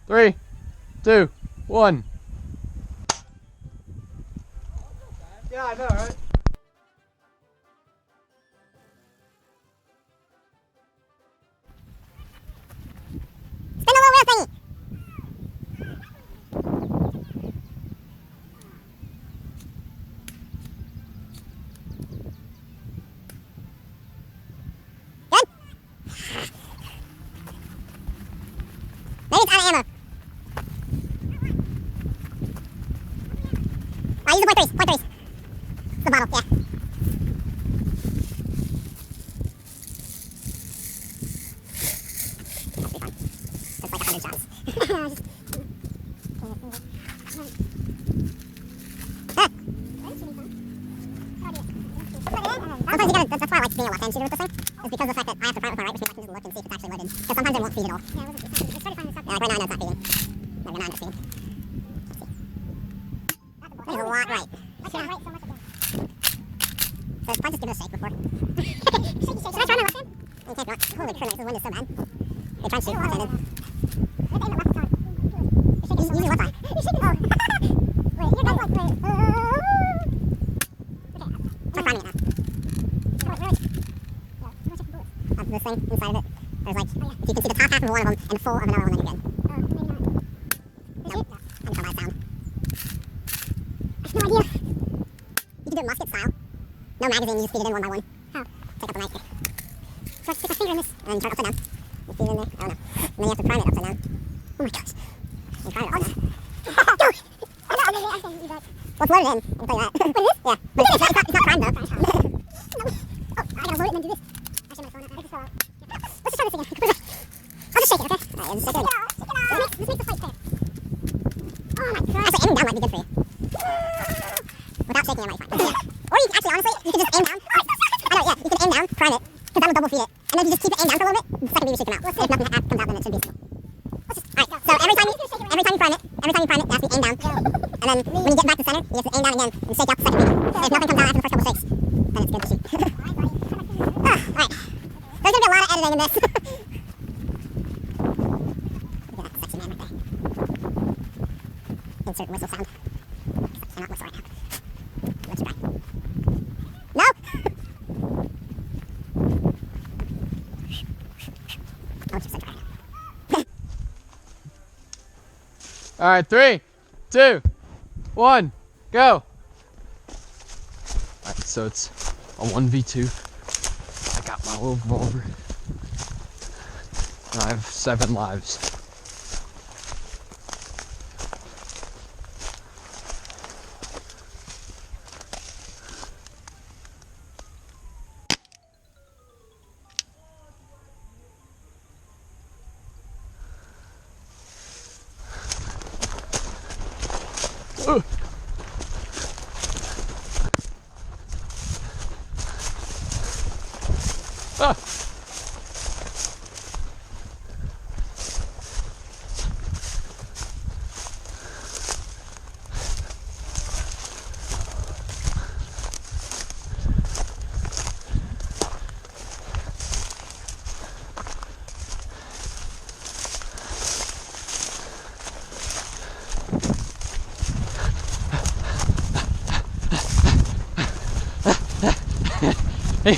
3, 2, 1. Yeah, I know, right? Spin the little wheel thingy. Good. Maybe it's out of ammo. Use the point threes. Point threes. The bottle, yeah. That's like 100 shots. Sometimes you gotta, that's why I like being a left-hand shooter with this thing, is because of the fact that I have to prime with my right, which means I can just look and see if it's actually loaded. Because sometimes it won't feed at all. Yeah, like right now I know it's not feeding. No, you're not feeding. There's a lot right. So it's probably just give it a shake before. Should I try my left hand? You can't not. Holy crap, this wind is so bad. They try and shoot left-handed. Use your left eye. You're shaking. Oh. Wait, you're like, wait. Try priming it now. This thing inside of it, there's like, if you can see the top half of one of them and the full of another one, then you're good. Nope. I can tell by sound. I have no idea. You can do it musket style. No magazine, you just feed it in one by one. How? Take out the knife here. So I stick my finger in this, and then you turn it upside down. You feed it in there. I don't know. And then you have to prime it upside down. Oh my gosh. You prime it upside down. Well, it's loaded in, I can tell you that. What is this? Yeah. But it's not primed though. Oh, I gotta load it and then do this. Actually, my phone up. I just fell out. Let's just try this again. I'll just shake it, okay? Alright, just shake it. This makes the fight fair. Oh my god. Actually, aiming down might be good for you. Without shaking, it might be fine. Or you actually, honestly, you can just aim down. I know, yeah, you can aim down, prime it, because that will double feed it. And then you just keep it aimed down for a little bit, the second you shake them out. If nothing comes out, then it should be stable. Alright, so every time you prime it, it has to be aimed down. And then when you get back to center, you have to aim down again and shake out the second beat. If nothing comes out after the first couple shakes, then it's good to shoot. Alright. There's gonna be a lot of editing in this. Look at that sexy man right there. Insert whistle sound. I cannot whistle right now. Let's try. No! Oh, just try now. Alright, 3, 2, 1, go! Alright, so it's a 1v2. I got my little revolver. And I have 7 lives. Ah. Hey.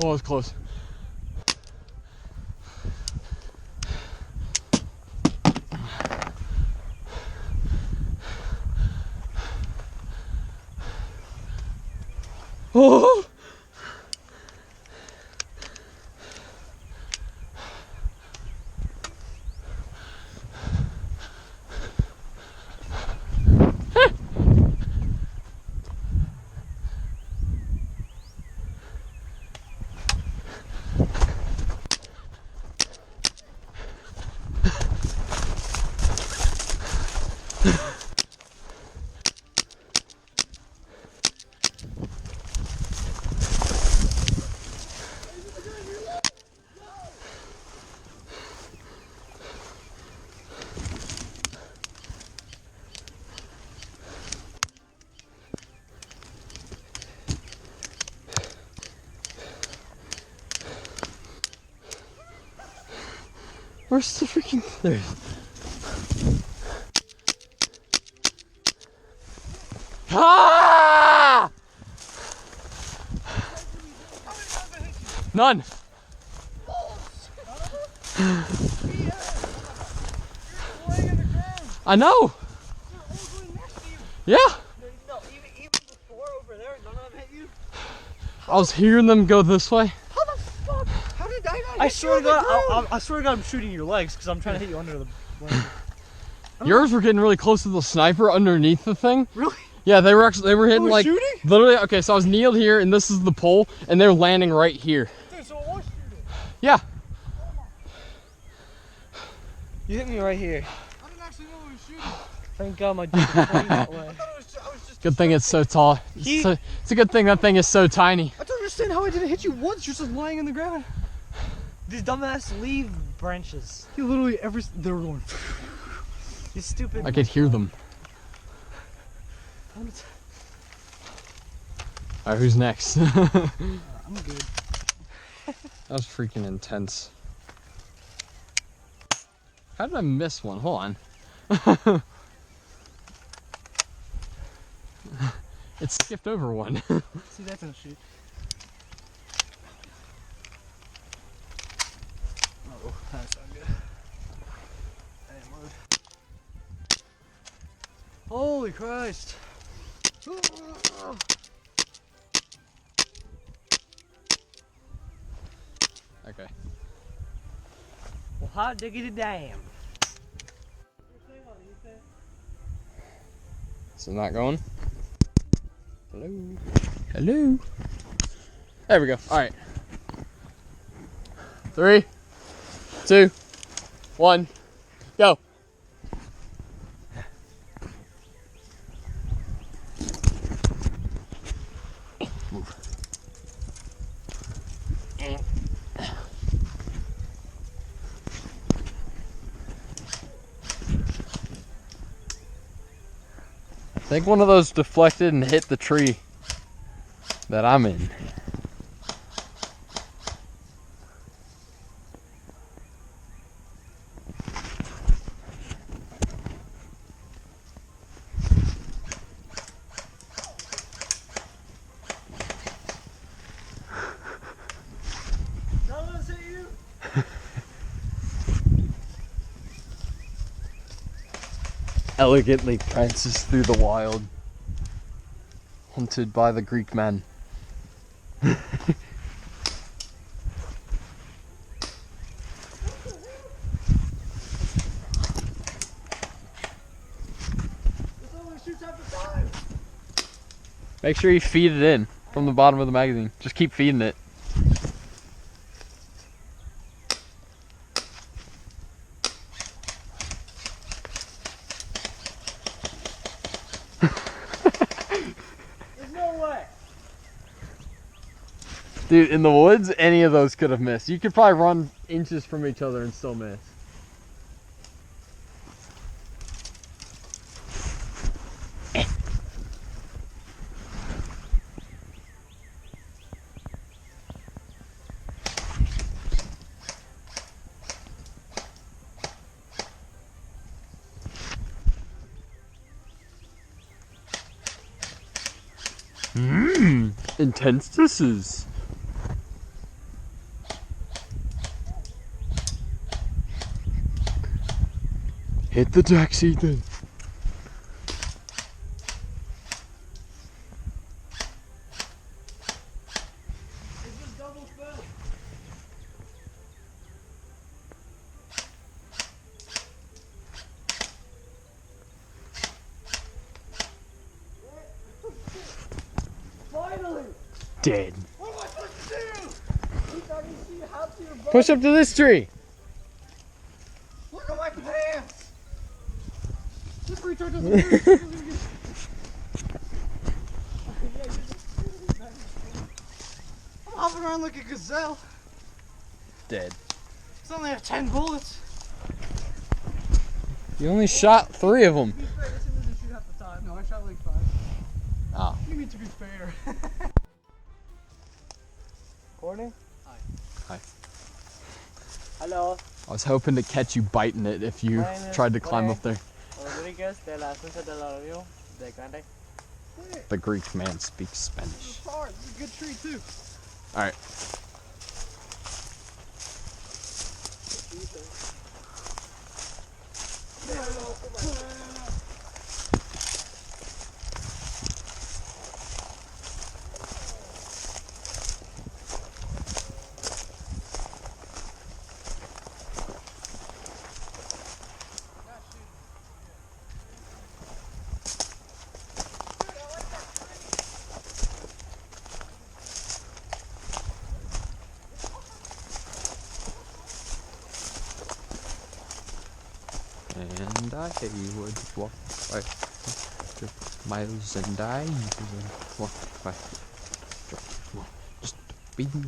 Oh, it's close. Oh! Where's the freaking... There it is. Ah! None. I know. Yeah. No, even before over there, none of them hit you. I was hearing them go this way. How the fuck? How did I not? I swear to God, I swear to God, I'm shooting your legs because I'm trying to hit you under the blanket. Yours were getting really close to the sniper underneath the thing. Really? Yeah, they were hitting like shooting? literally. Okay, so I was kneeled here, and this is the pole, and they're landing right here. Dude, so it was shooting. Yeah. You hit me right here. I didn't actually know it was shooting. Thank God my dick is pointing that way. I was just. Good thing it's so tall. It's a good thing that thing is so tiny. I don't understand how I didn't hit you once. You're just lying on the ground. These dumbass leaf branches. You literally they were going. You stupid. I could hear them. All right, who's next? I'm good. That was freaking intense. How did I miss one? Hold on. It skipped over one. See, that's gonna shoot. Oh, that's not good. I didn't load. Holy Christ! Okay. Well, hot diggity damn. Is it not going? Hello? Hello? There we go. All right. 3, 2, 1, go. Move. I think one of those deflected and hit the tree that I'm in. None of us hit you? Elegantly prances through the wild, hunted by the Greek men. Make sure you feed it in from the bottom of the magazine. Just keep feeding it. There's no way. Dude, in the woods, any of those could have missed. You could probably run inches from each other and still miss. Intense this is. Hit the decks, Ethan. Finally! Dead. What am I supposed to do? Push up to this tree. Look at my pants! This retard doesn't move. I'm hopping around like a gazelle. Dead. It's only have 10 bullets. You only shot 3 of them. To be fair, this one doesn't shoot half the time. No, I shot like 5. Oh. What do you mean to be fair? Recording? Hi. Hello. I was hoping to catch you biting it if you tried to climb up there. Rodriguez de la Estancia del Río de Grande. The Greek man speaks Spanish. This is hard. This is a good tree too. Alright. And I would walk by miles, and I would walk by. Just be man.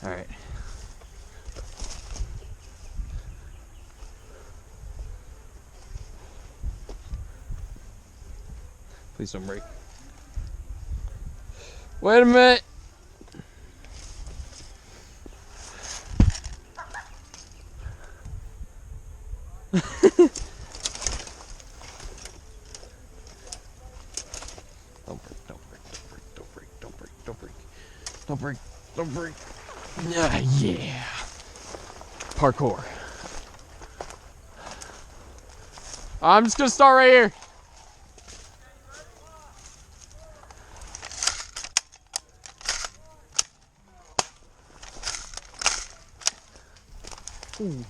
All right. Please don't break. Wait a minute. Don't break. Yeah. Parkour. I'm just gonna start right here. Ooh.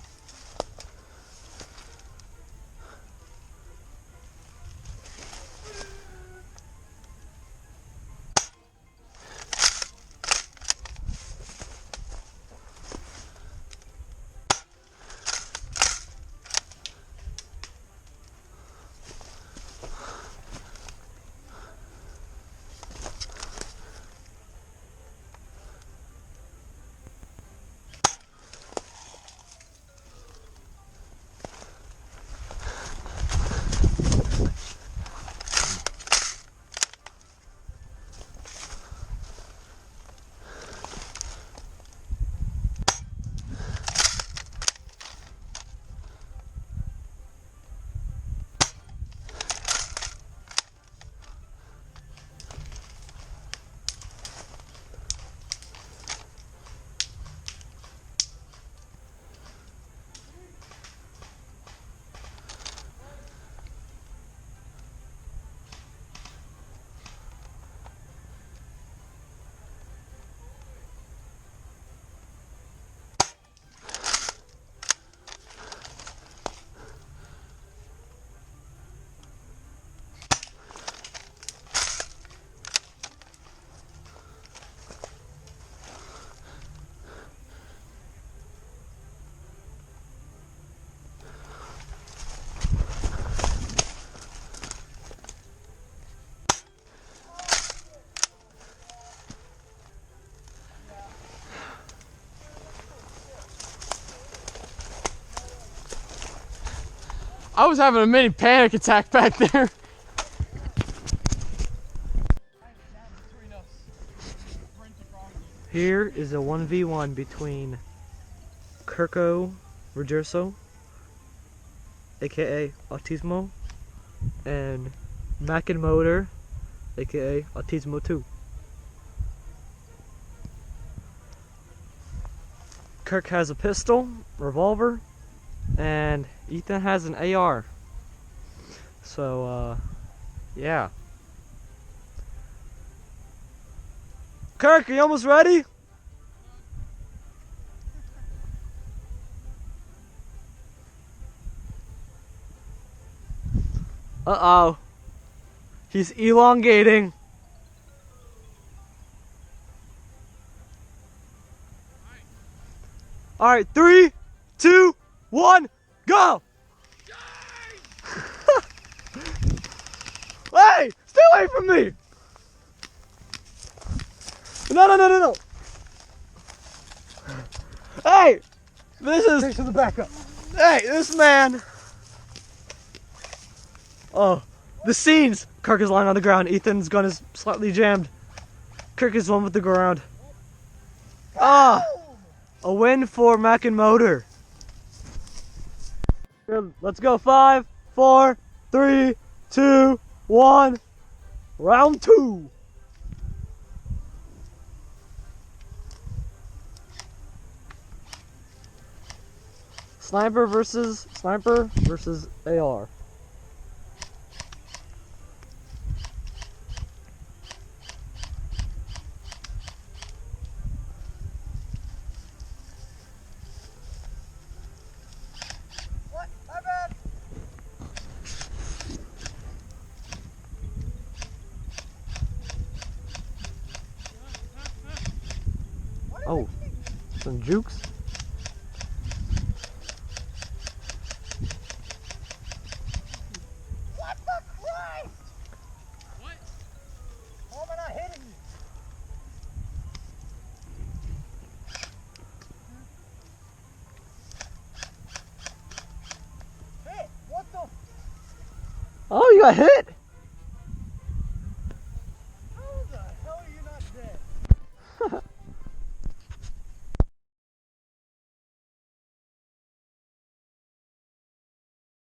I was having a mini panic attack back there. Here is a 1v1 between Kirko Regerso, aka Autismo, and Mackin Motor, aka Autismo 2. Kirk has a pistol, revolver, and Ethan has an AR. So, yeah. Kirk, are you almost ready? Uh-oh. He's elongating. Alright, 3, 2, 1, go! Hey! Stay away from me! No. Hey! This is... Thanks for the backup. Hey, this man... Oh, the scenes! Kirk is lying on the ground. Ethan's gun is slightly jammed. Kirk is one with the ground. Ah! A win for Mac and Motor. Here, let's go. 5, 4, 3, 2, 1. Round 2. Sniper versus AR. Oh, some jukes. What the Christ? What? Why am I not hitting you? Hey, what the? Oh, you got hit.